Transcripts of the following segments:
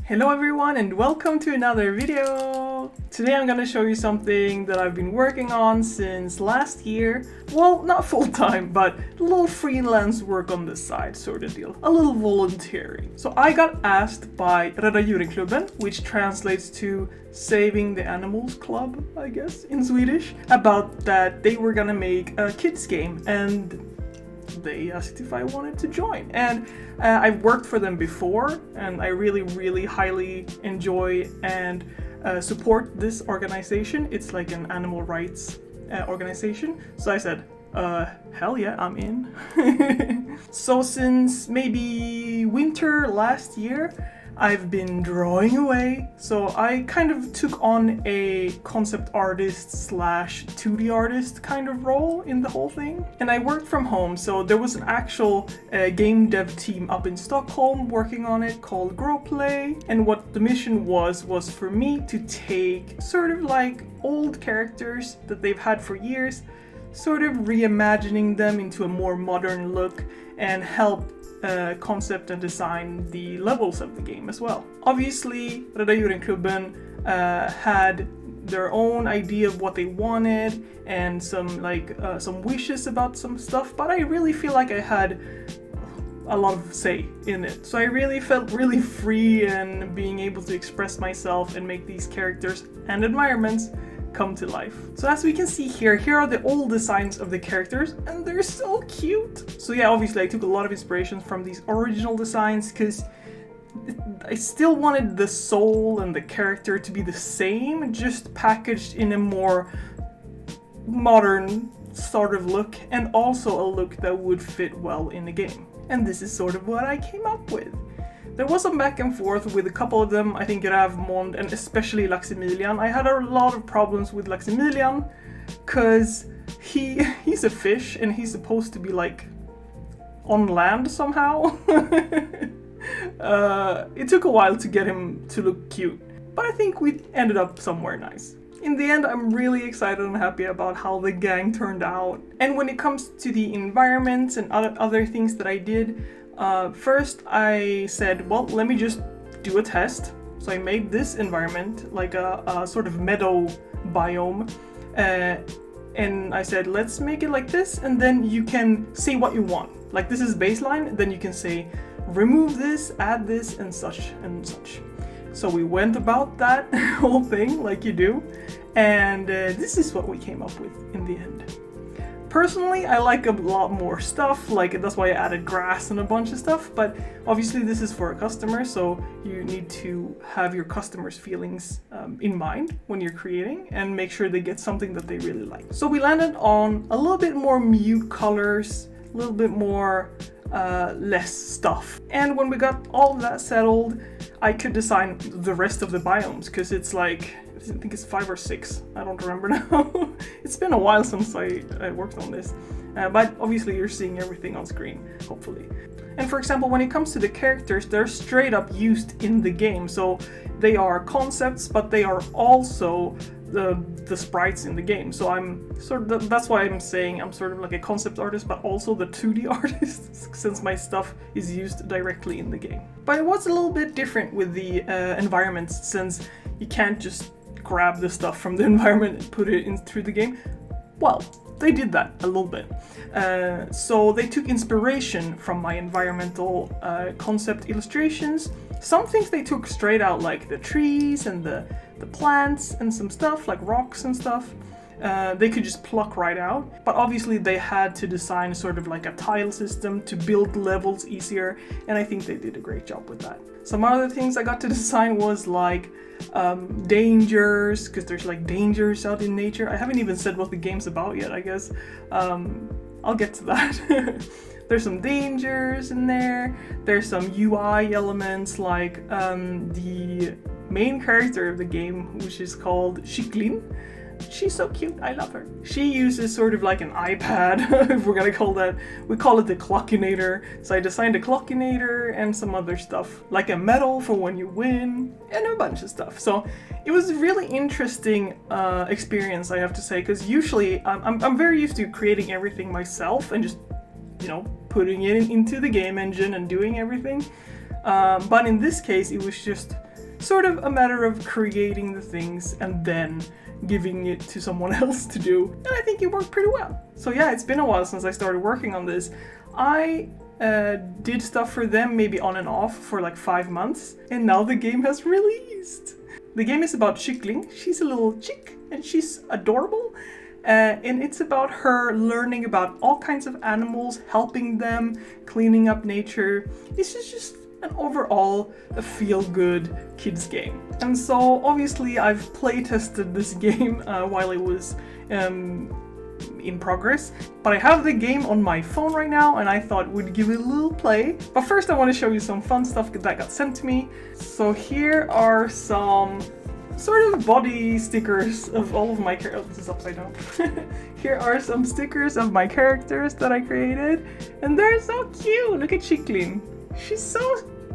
Hello everyone and welcome to another video! Today I'm gonna show you something that I've been working on since last year. Well, not full-time, but a little freelance work on the side sort of deal. A little volunteering. So I got asked by Rädda Djuren-klubben, which translates to Saving the Animals Club, I guess, in Swedish, about that they were gonna make a kids game and they asked if I wanted to join. And I've worked for them before and I really highly enjoy and support this organization. It's like an animal rights organization. So I said, hell yeah, I'm in. So since maybe winter last year, I've been drawing away. So I kind of took on a concept artist slash 2D artist kind of role in the whole thing. And I worked from home, so there was an actual game dev team up in Stockholm working on it called GrowPlay. And what the mission was for me to take sort of like old characters that they've had for years, sort of reimagining them into a more modern look and help concept and design the levels of the game as well. Obviously, Rädda Djuren-klubben had their own idea of what they wanted and some wishes about some stuff, but I really feel like I had a lot of say in it. So I really felt really free in being able to express myself and make these characters and environments come to life. So as we can see here are the old designs of the characters and they're so cute. So yeah, obviously I took a lot of inspiration from these original designs because I still wanted the soul and the character to be the same, just packaged in a more modern sort of look and also a look that would fit well in the game. And this is sort of what I came up with. There was some back and forth with a couple of them, I think Ravmond and especially Laximilian. I had a lot of problems with Laximilian because he's a fish and he's supposed to be like on land somehow. It took a while to get him to look cute, but I think we ended up somewhere nice. In the end, I'm really excited and happy about how the gang turned out. And when it comes to the environments and other things that I did, first I said, well, let me just do a test. So I made this environment like a sort of meadow biome. And I said, let's make it like this, and then you can say what you want. Like this is baseline, then you can say, remove this, add this, and such and such. So we went about that whole thing like you do, and this is what we came up with in the end. Personally, I like a lot more stuff, like that's why I added grass and a bunch of stuff, but obviously this is for a customer, so you need to have your customers' feelings in mind when you're creating and make sure they get something that they really like. So we landed on a little bit more mute colors, a little bit more less stuff. And when we got all of that settled, I could design the rest of the biomes, because it's like, I think it's 5 or 6, I don't remember now. It's been a while since I worked on this, but obviously you're seeing everything on screen, hopefully. And for example, when it comes to the characters, they're straight up used in the game, so they are concepts, but they are also the sprites in the game. So I'm sort of, that's why I'm saying I'm sort of like a concept artist, but also the 2D artist, since my stuff is used directly in the game. But it was a little bit different with the environments, since you can't just grab the stuff from the environment and put it in through the game. Well, they did that a little bit. So they took inspiration from my environmental concept illustrations. Some things they took straight out, like the trees and the plants and some stuff like rocks and stuff. They could just pluck right out, but obviously they had to design sort of like a tile system to build levels easier, and I think they did a great job with that. Some other things I got to design was like dangers, because there's like dangers out in nature. I haven't even said what the game's about yet, I guess. I'll get to that. There's some dangers in there. There's some UI elements, like the main character of the game, which is called Shiklin. She's so cute, I love her. She uses sort of like an iPad, if we're gonna call that. We call it the Clockinator. So I designed a Clockinator and some other stuff, like a medal for when you win, and a bunch of stuff. So it was a really interesting experience, I have to say, because usually I'm very used to creating everything myself and just, you know, putting it into the game engine and doing everything. But in this case, it was just sort of a matter of creating the things and then giving it to someone else to do. And I think it worked pretty well. So yeah, it's been a while since I started working on this. I did stuff for them maybe on and off for like 5 months, and now the game has released. The game is about Kyckling. She's a little chick and she's adorable. And it's about her learning about all kinds of animals, helping them, cleaning up nature. It's just an overall a feel-good kids game. And so obviously I've play-tested this game while it was in progress, but I have the game on my phone right now and I thought we'd give it a little play. But first I want to show you some fun stuff that got sent to me. So here are some sort of body stickers of all of my characters. Oh, this is upside down. Here are some stickers of my characters that I created, and they're so cute. Look at Kyckling. She's so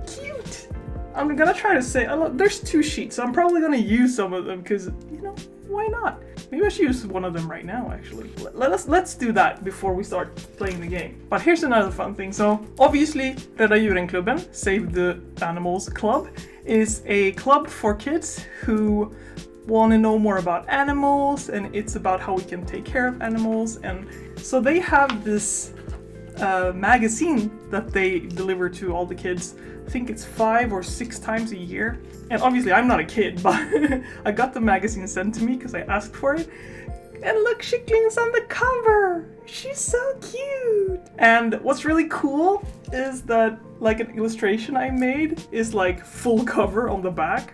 cute. I'm gonna try to say, there's 2 sheets, so I'm probably gonna use some of them because, you know, why not? Maybe I should use one of them right now, actually. Let's do that before we start playing the game. But here's another fun thing. So obviously, Rädda Djuren-klubben, Save the Animals Club, is a club for kids who want to know more about animals, and it's about how we can take care of animals. And so they have this magazine that they deliver to all the kids. I think it's 5 or 6 times a year. And obviously I'm not a kid, but I got the magazine sent to me because I asked for it. And look, Kykkling's on the cover! She's so cute! And what's really cool is that like an illustration I made is like full cover on the back.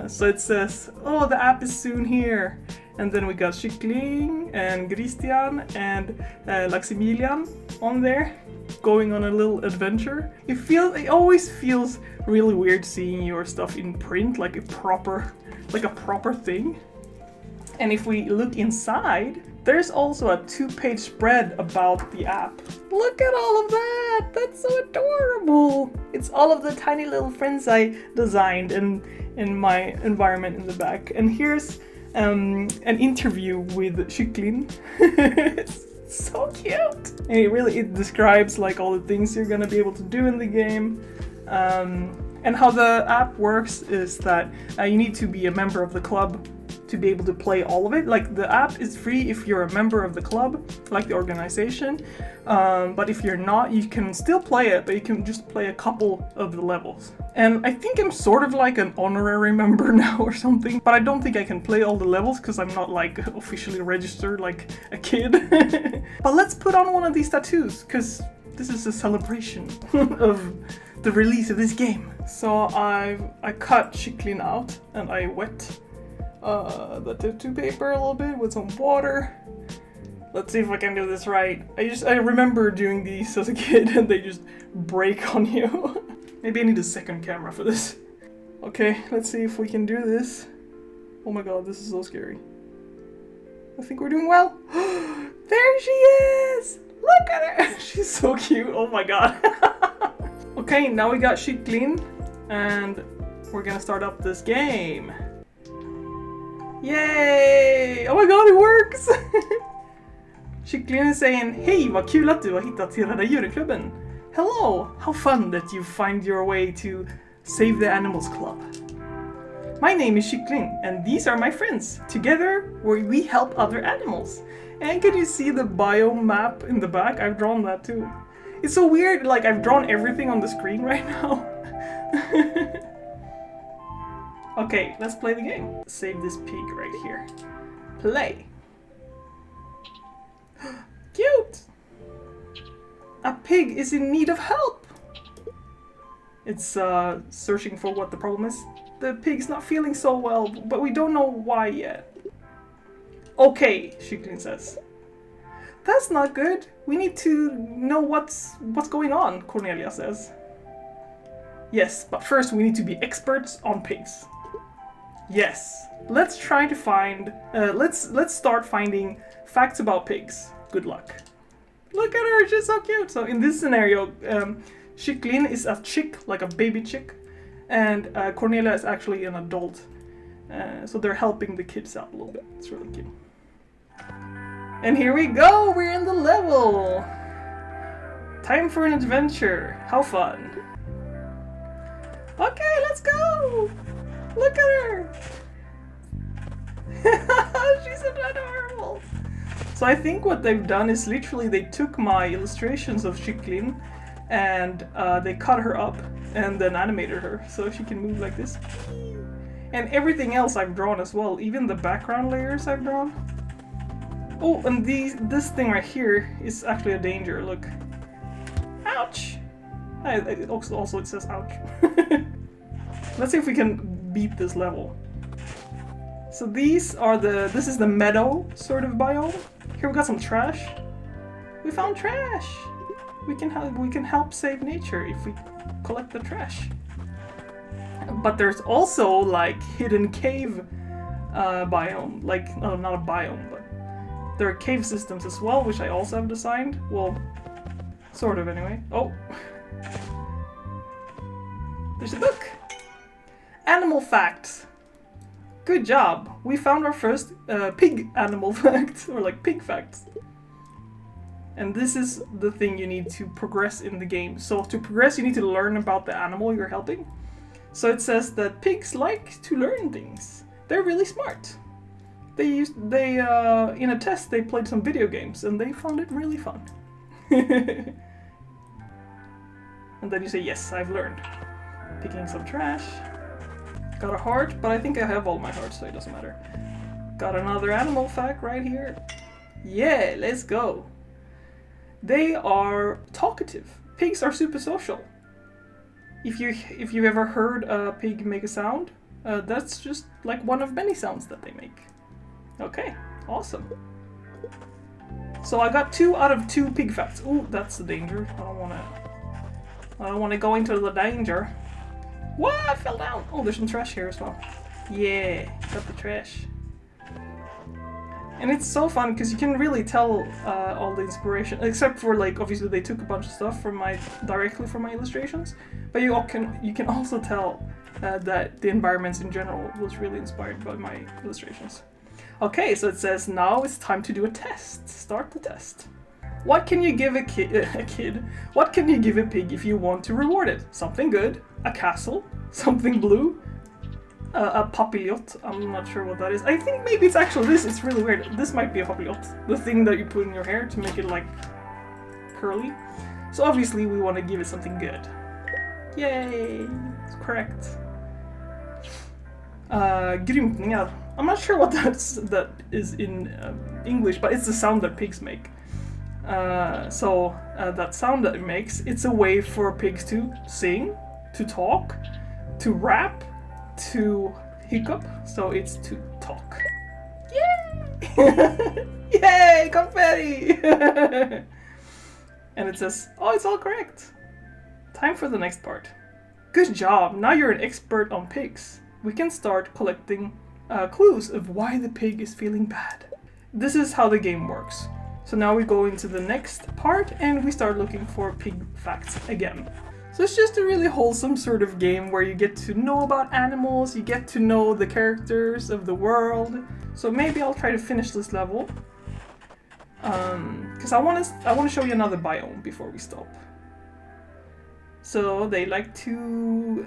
So it says, oh, the app is soon here. And then we got Kyckling and Christian and Maximilian on there, going on a little adventure. It always feels really weird seeing your stuff in print, like a proper thing. And if we look inside, there's also a 2-page spread about the app. Look at all of that! That's so adorable! It's all of the tiny little friends I designed in my environment in the back. And here's an interview with Kyckling. It's so cute! And it describes like all the things you're gonna be able to do in the game. And how the app works is that you need to be a member of the club to be able to play all of it. Like, the app is free if you're a member of the club, like the organization. But if you're not, you can still play it, but you can just play a couple of the levels. And I think I'm sort of like an honorary member now or something, but I don't think I can play all the levels because I'm not like officially registered like a kid. But let's put on one of these tattoos, because this is a celebration of the release of this game. So I cut Kyckling out and I wet the tattoo paper a little bit with some water. Let's see if I can do this right. I remember doing these as a kid and they just break on you. Maybe I need a second camera for this. Okay, let's see if we can do this. Oh my god, this is so scary. I think we're doing well. There she is! Look at her! She's so cute, oh my god. Okay, now we got Kyckling and we're gonna start up this game. Yay! Oh my god, it works! Kyckling is saying, hej, vad kul att du har hittat till Rädda Djuren-klubben. Hello, how fun that you find your way to Save the Animals Club. My name is Kyckling, and these are my friends. Together, we help other animals. And can you see the biome map in the back? I've drawn that too. It's so weird, like I've drawn everything on the screen right now. Okay, let's play the game. Save this pig right here. Play. Cute! A pig is in need of help! It's searching for what the problem is. The pig's not feeling so well, but we don't know why yet. Okay, Kyckling says. That's not good. We need to know what's going on, Cornelia says. Yes, but first we need to be experts on pigs. Yes, let's try to find, let's start finding facts about pigs. Good luck. Look at her, she's so cute. So in this scenario, Kyckling is a chick, like a baby chick, and Cornelia is actually an adult. So they're helping the kids out a little bit. It's really cute. And here we go, we're in the level. Time for an adventure. How fun. Okay, let's go. Look at her! She's adorable! So I think what they've done is literally they took my illustrations of Chiklin and they cut her up and then animated her so she can move like this. And everything else I've drawn as well, even the background layers I've drawn. Oh, and this thing right here is actually a danger, look. Ouch! It also it says ouch. Let's see if we can beat this level. So this is the meadow sort of biome. Here we got some trash. We found trash! We can help save nature if we collect the trash. But there's also like hidden cave biome, like not a biome, but there are cave systems as well, which I also have designed. Well, sort of anyway. Oh, there's a book. Animal facts. Good job. We found our first pig animal fact, or like pig facts. And this is the thing you need to progress in the game. So to progress, you need to learn about the animal you're helping. So it says that pigs like to learn things. They're really smart. In a test they played some video games and they found it really fun. And then you say, yes, I've learned. Picking some trash. Got a heart, but I think I have all my hearts, so it doesn't matter. Got another animal fact right here. Yeah, let's go. They are talkative. Pigs are super social. If you've ever heard a pig make a sound, that's just like one of many sounds that they make. Okay, awesome. So I got 2 out of 2 pig facts. Ooh, that's the danger. I don't wanna go into the danger. What? I fell down. Oh, there's some trash here as well. Yeah, got the trash. And it's so fun because you can really tell all the inspiration, except for like obviously they took a bunch of stuff directly from my illustrations, but you can also tell that the environments in general was really inspired by my illustrations. Okay, so it says now it's time to do a test. Start the test. What can you give a kid? What can you give a pig if you want to reward it? Something good, a castle, something blue, a papillote. I'm not sure what that is. I think maybe it's actually this. It's really weird. This might be a papillote. The thing that you put in your hair to make it like curly. So obviously we want to give it something good. Yay! It's correct. Grymtningar. I'm not sure what that is in English, but it's the sound that pigs make. So that sound that it makes, it's a way for pigs to sing, to talk, to rap, to hiccup. So it's to talk. Yay! Yay! Confetti! And it says, oh, it's all correct. Time for the next part. Good job! Now you're an expert on pigs. We can start collecting clues of why the pig is feeling bad. This is how the game works. So now we go into the next part and we start looking for pig facts again. So it's just a really wholesome sort of game where you get to know about animals, you get to know the characters of the world. So maybe I'll try to finish this level. Because I want to show you another biome before we stop. So they like to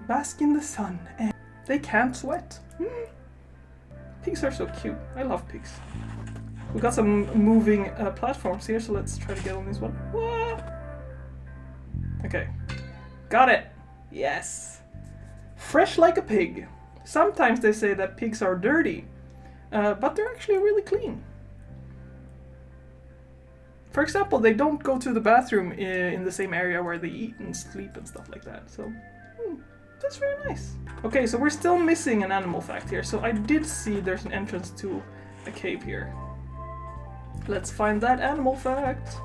bask in the sun and they can't sweat. Pigs are so cute. I love pigs. We got some moving platforms here, so let's try to get on this one. Whoa! Okay, got it. Yes. Fresh like a pig. Sometimes they say that pigs are dirty, but they're actually really clean. For example, they don't go to the bathroom in the same area where they eat and sleep and stuff like that. So that's very nice. Okay, so we're still missing an animal fact here. So I did see there's an entrance to a cave here. Let's find that animal fact.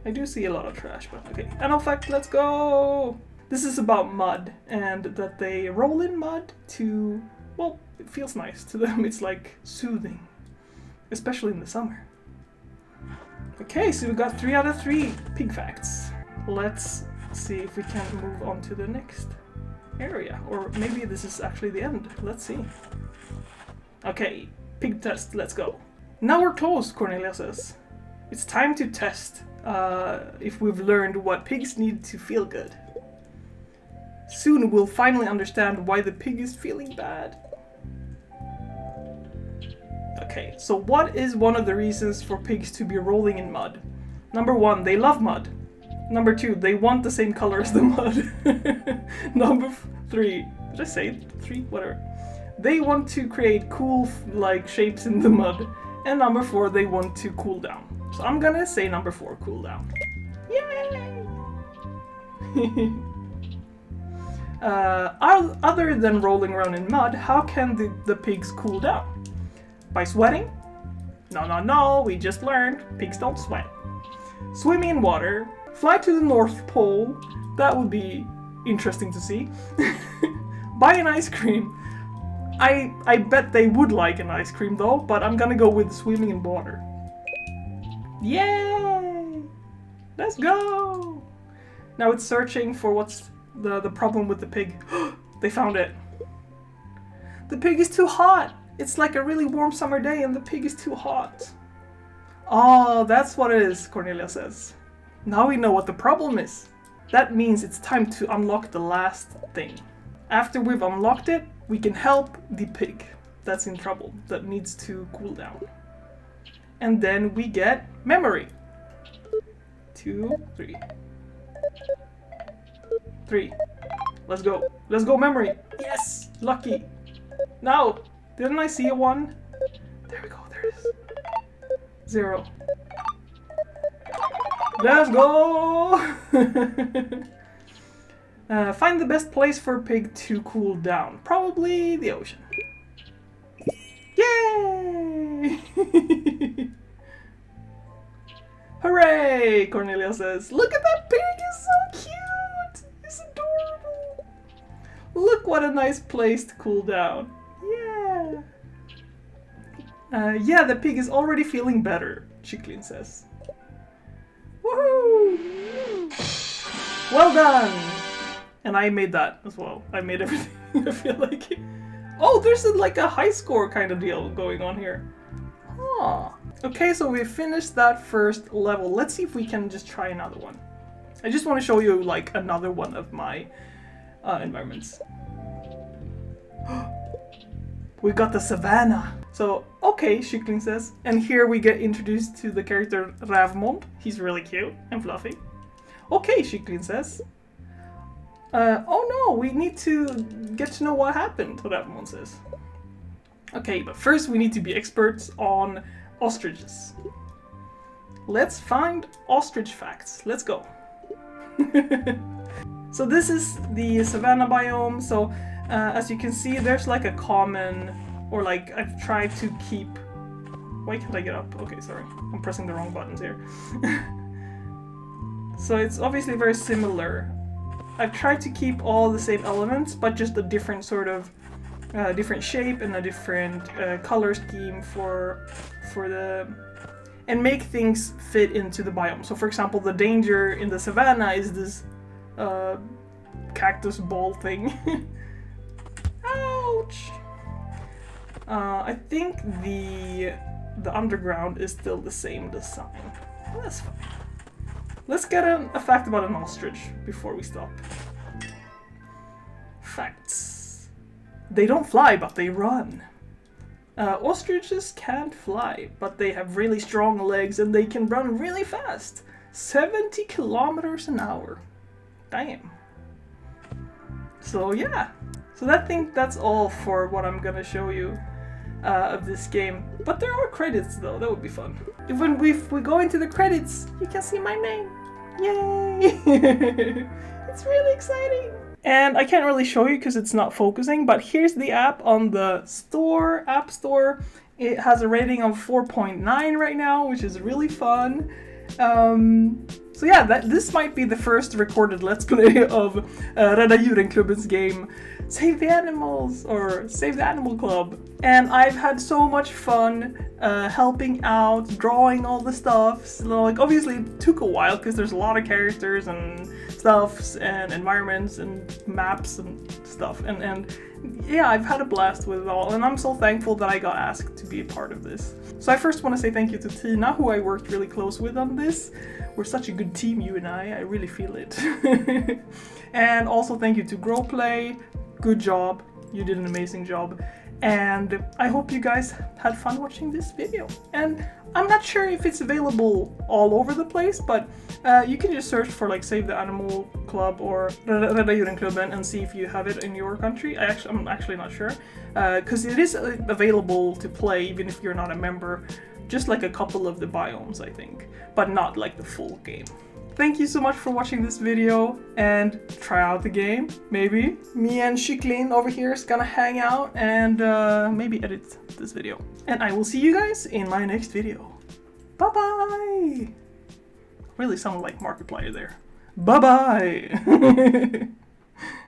I do see a lot of trash, but okay. Animal fact, let's go! This is about mud, and that they roll in mud to, well, it feels nice to them. It's like soothing, especially in the summer. Okay, so we got 3 out of 3 pig facts. Let's see if we can move on to the next area, or maybe this is actually the end. Let's see. Okay, pig test, let's go. Now we're close, Cornelia says. It's time to test if we've learned what pigs need to feel good. Soon we'll finally understand why the pig is feeling bad. Okay, so what is one of the reasons for pigs to be rolling in mud? Number 1, they love mud. Number 2, they want the same color as the mud. Number 3, did I say 3? Whatever. They want to create cool like shapes in the mud. And number 4, they want to cool down. So I'm gonna say number 4, cool down. Yay! Other than rolling around in mud, how can the pigs cool down? By sweating? No, we just learned pigs don't sweat. Swimming in water, fly to the North Pole, that would be interesting to see. Buy an ice cream. I bet they would like an ice cream though, but I'm gonna go with swimming in water. Yay! Let's go! Now it's searching for what's the problem with the pig. They found it. The pig is too hot. It's like a really warm summer day and the pig is too hot. Oh, that's what it is, Cornelia says. Now we know what the problem is. That means it's time to unlock the last thing. After we've unlocked it, we can help the pig that's in trouble, that needs to cool down. And then we get memory. 2, 3. 3. Let's go. Let's go, memory. Yes! Lucky. Now, didn't I see a 1? There we go, there it is. 0. Let's go! Find the best place for a pig to cool down. Probably the ocean. Yay! Hooray! Cornelia says. Look at that pig, it's so cute! It's adorable! Look what a nice place to cool down. Yeah! Yeah, the pig is already feeling better, Chicklin says. Woohoo! Well done! And I made that as well. I made everything. I feel like it. Oh, there's like a high score kind of deal going on here. Huh. Okay, so we finished that first level. Let's see if we can just try another one. I just want to show you like another one of my environments. We got the savannah. So, okay, Chicklin says. And here we get introduced to the character Ravmond. He's really cute and fluffy. Okay, Chicklin says. Oh no, we need to get to know what happened, Ravmond says. Okay, but first we need to be experts on ostriches. Let's find ostrich facts. Let's go. So this is the savanna biome. So as you can see, there's like a common, or like I've tried to keep. Why can't I get up? Okay, sorry, I'm pressing the wrong buttons here. So it's obviously very similar. I've tried to keep all the same elements, but just a different sort of different shape and a different color scheme for the, and make things fit into the biome. So for example, the danger in the savanna is this cactus ball thing. Ouch! I think the underground is still the same design. That's fine. Let's get a fact about an ostrich before we stop. Facts. They don't fly, but they run. Ostriches can't fly, but they have really strong legs and they can run really fast. 70 kilometers an hour. Damn. So yeah. So I think that's all for what I'm gonna show you of this game. But there are credits though, that would be fun. If we go into the credits, you can see my name. Yay! It's really exciting! And I can't really show you because it's not focusing, but here's the app on the App Store. It has a rating of 4.9 right now, which is really fun. So yeah, this might be the first recorded Let's Play of Rädda Djuren-klubbens game Save the Animals, or Save the Animal Club. And I've had so much fun helping out, drawing all the stuff. So, like, obviously it took a while because there's a lot of characters and it's stuffs and environments and maps and stuff. And yeah, I've had a blast with it all, and I'm so thankful that I got asked to be a part of this. So I first want to say thank you to Tina, who I worked really close with on this. We're such a good team, you and I really feel it. And also thank you to GrowPlay. Good job, you did an amazing job. And I hope you guys had fun watching this video. And I'm not sure if it's available all over the place, but you can just search for like Save the Animal Club or Rädda Djuren-klubben and see if you have it in your country. I'm actually not sure, because it is available to play even if you're not a member, just like a couple of the biomes, I think, but not like the full game. Thank you so much for watching this video, and try out the game, maybe. Me and Shiklin over here is gonna hang out and maybe edit this video. And I will see you guys in my next video. Bye-bye! Really sounded like Markiplier there. Bye-bye!